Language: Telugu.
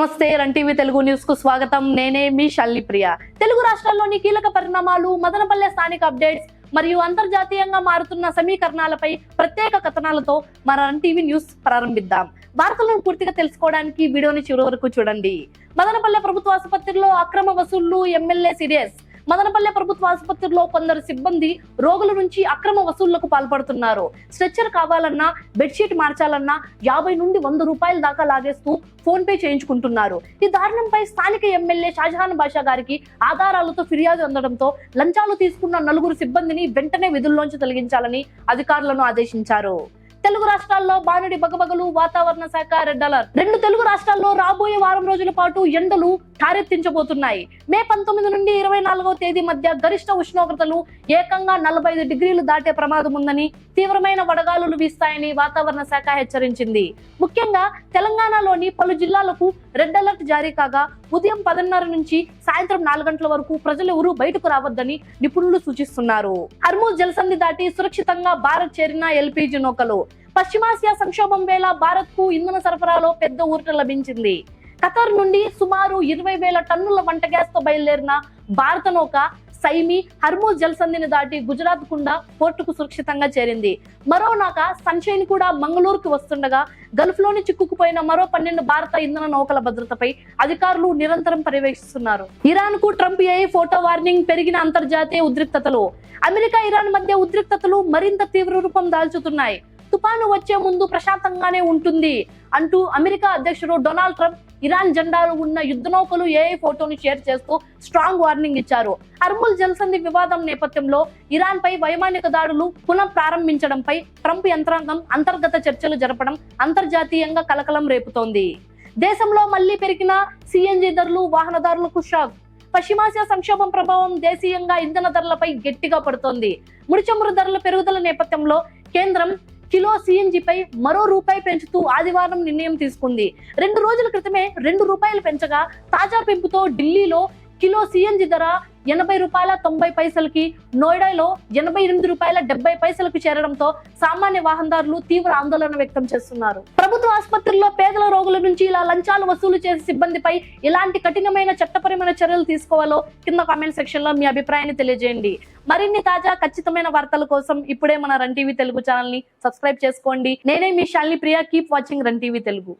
నమస్తే రన్ టీవీ తెలుగు న్యూస్ కు స్వాగతం. నేనే మీ శాలిని ప్రియ. తెలుగు రాష్ట్రాల్లోని కీలక పరిణామాలు, మదనపల్లె స్థానిక అప్డేట్స్ మరియు అంతర్జాతీయంగా మారుతున్న సమీకరణాలపై ప్రత్యేక కథనాలతో మన రన్ టీవీ న్యూస్ ప్రారంభిద్దాం. వార్తలను పూర్తిగా తెలుసుకోవడానికి వీడియోని చివరి వరకు చూడండి. మదనపల్లె ప్రభుత్వ ఆసుపత్రిలో అక్రమ వసూళ్లు, ఎమ్మెల్యే సీరియస్. మదనపల్లె ప్రభుత్వ ఆసుపత్రిలో కొందరు సిబ్బంది రోగుల నుంచి అక్రమ వసూళ్లకు పాల్పడుతున్నారు. స్ట్రెచ్చర్ కావాలన్నా, బెడ్షీట్ మార్చాలన్నా 50 నుండి 100 రూపాయల దాకా లాగేస్తూ ఫోన్ పే చేయించుకుంటున్నారు. ఈ దారుణంపై స్థానిక ఎమ్మెల్యే షాజహాన్ బాషా గారికి ఆధారాలతో ఫిర్యాదు అందడంతో లంచాలు తీసుకున్న 4 సిబ్బందిని వెంటనే విధుల్లోంచి తొలగించాలని అధికారులను ఆదేశించారు. తెలుగు రాష్ట్రాల్లో బానుడి బగబగలు, వాతావరణ శాఖ రెడ్ అలర్ట్. 2 తెలుగు రాష్ట్రాల్లో రాబోయే వారం రోజుల పాటు ఎండలు ఠారెత్తించబోతున్నాయి. మే 19 నుండి 24వ తేదీ మధ్య గరిష్ట ఉష్ణోగ్రతలు ఏకంగా 45 డిగ్రీలు దాటే ప్రమాదం ఉందని, తీవ్రమైన వడగాలులు వీస్తాయని వాతావరణ శాఖ హెచ్చరించింది. ముఖ్యంగా తెలంగాణలోని పలు జిల్లాలకు రెడ్ అలర్ట్ జారీ కాగా ఉదయం 10:30 నుంచి సాయంత్రం 4 గంటల వరకు ప్రజలెవరూ బయటకు రావద్దని నిపుణులు సూచిస్తున్నారు. హర్మూజ్ జలసంధి దాటి సురక్షితంగా భారత్ చేరిన ఎల్పీజీ నౌకలు. పశ్చిమాసియా సంక్షోభం వేళ భారత్ కు ఇంధన సరఫరాలో పెద్ద ఊరట లభించింది. ఖతర్ నుండి సుమారు 20,000 టన్నుల వంట గ్యాస్ తో బయలుదేరిన భారత నౌక సైమి హర్మూజ్ జలసంధిని దాటి గుజరాత్ కుండా పోర్టుకు సురక్షితంగా చేరింది. మరో నౌక సన్షైన్ కూడా మంగళూరుకు వస్తుండగా గల్ఫ్ లోని చిక్కుకుపోయిన మరో 12 భారత ఇంధన నౌకల భద్రతపై అధికారులు నిరంతరం పర్యవేక్షిస్తున్నారు. ఇరాన్ కు ట్రంప్ ఏఐ ఫోటో వార్నింగ్. పెరిగిన అంతర్జాతీయ ఉద్రిక్తతలు. అమెరికా ఇరాన్ మధ్య ఉద్రిక్తతలు మరింత తీవ్ర రూపం దాల్చుతున్నాయి. తుపాను వచ్చే ముందు ప్రశాంతంగానే ఉంటుంది అంటూ అమెరికా అధ్యక్షుడు డొనాల్డ్ ట్రంప్ ఇరాన్ జెండాలు ఉన్న యుద్ధ నౌకలు ఏఐ ఫోటోను షేర్ చేస్తూ స్ట్రాంగ్ వార్నింగ్ ఇచ్చారు. హర్మూజ్ జలసంధి వివాదం నేపథ్యంలో ఇరాన్ పై వైమానిక దాడులు పునః ప్రారంభించడంపై ట్రంప్ యంత్రాంగం అంతర్గత చర్చలు జరపడం అంతర్జాతీయంగా కలకలం రేపుతోంది. దేశంలో మళ్లీ పెరిగిన సిఎన్జి ధరలు వాహనదారులకు షాక్. పశ్చిమాసియా సంక్షోభం ప్రభావం దేశీయంగా ఇంధన ధరలపై గట్టిగా పడుతోంది. ముడి చమురు ధరల పెరుగుదల నేపథ్యంలో కేంద్రం కిలో సిఎన్జిపై మరో రూపాయి పెంచుతూ ఆదివారం నిర్ణయం తీసుకుంది. 2 రోజుల క్రితమే 2 రూపాయలు పెంచగా తాజా పెంపుతో ఢిల్లీలో కిలో సిఎన్జి ధర 80 రూపాయల 90 పైసలకి, నోయిడాలో 88 రూపాయల 70 పైసలకు చేరడంతో సామాన్య వాహనదారులు తీవ్ర ఆందోళన వ్యక్తం చేస్తున్నారు. ప్రభుత్వ ఆసుపత్రుల్లో పేదల రోగుల నుంచి ఇలా లంచాలు వసూలు చేసే సిబ్బందిపై ఎలాంటి కఠినమైన చట్టపరమైన చర్యలు తీసుకోవాలో కింద కామెంట్ సెక్షన్ లో మీ అభిప్రాయాన్ని తెలియజేయండి. మరిన్ని తాజా ఖచ్చితమైన వార్తల కోసం ఇప్పుడే మన రన్ టీవీ తెలుగు ఛానల్ ని సబ్స్క్రైబ్ చేసుకోండి. నేనే మీ Shalini Priya. Keep watching run TV Telugu.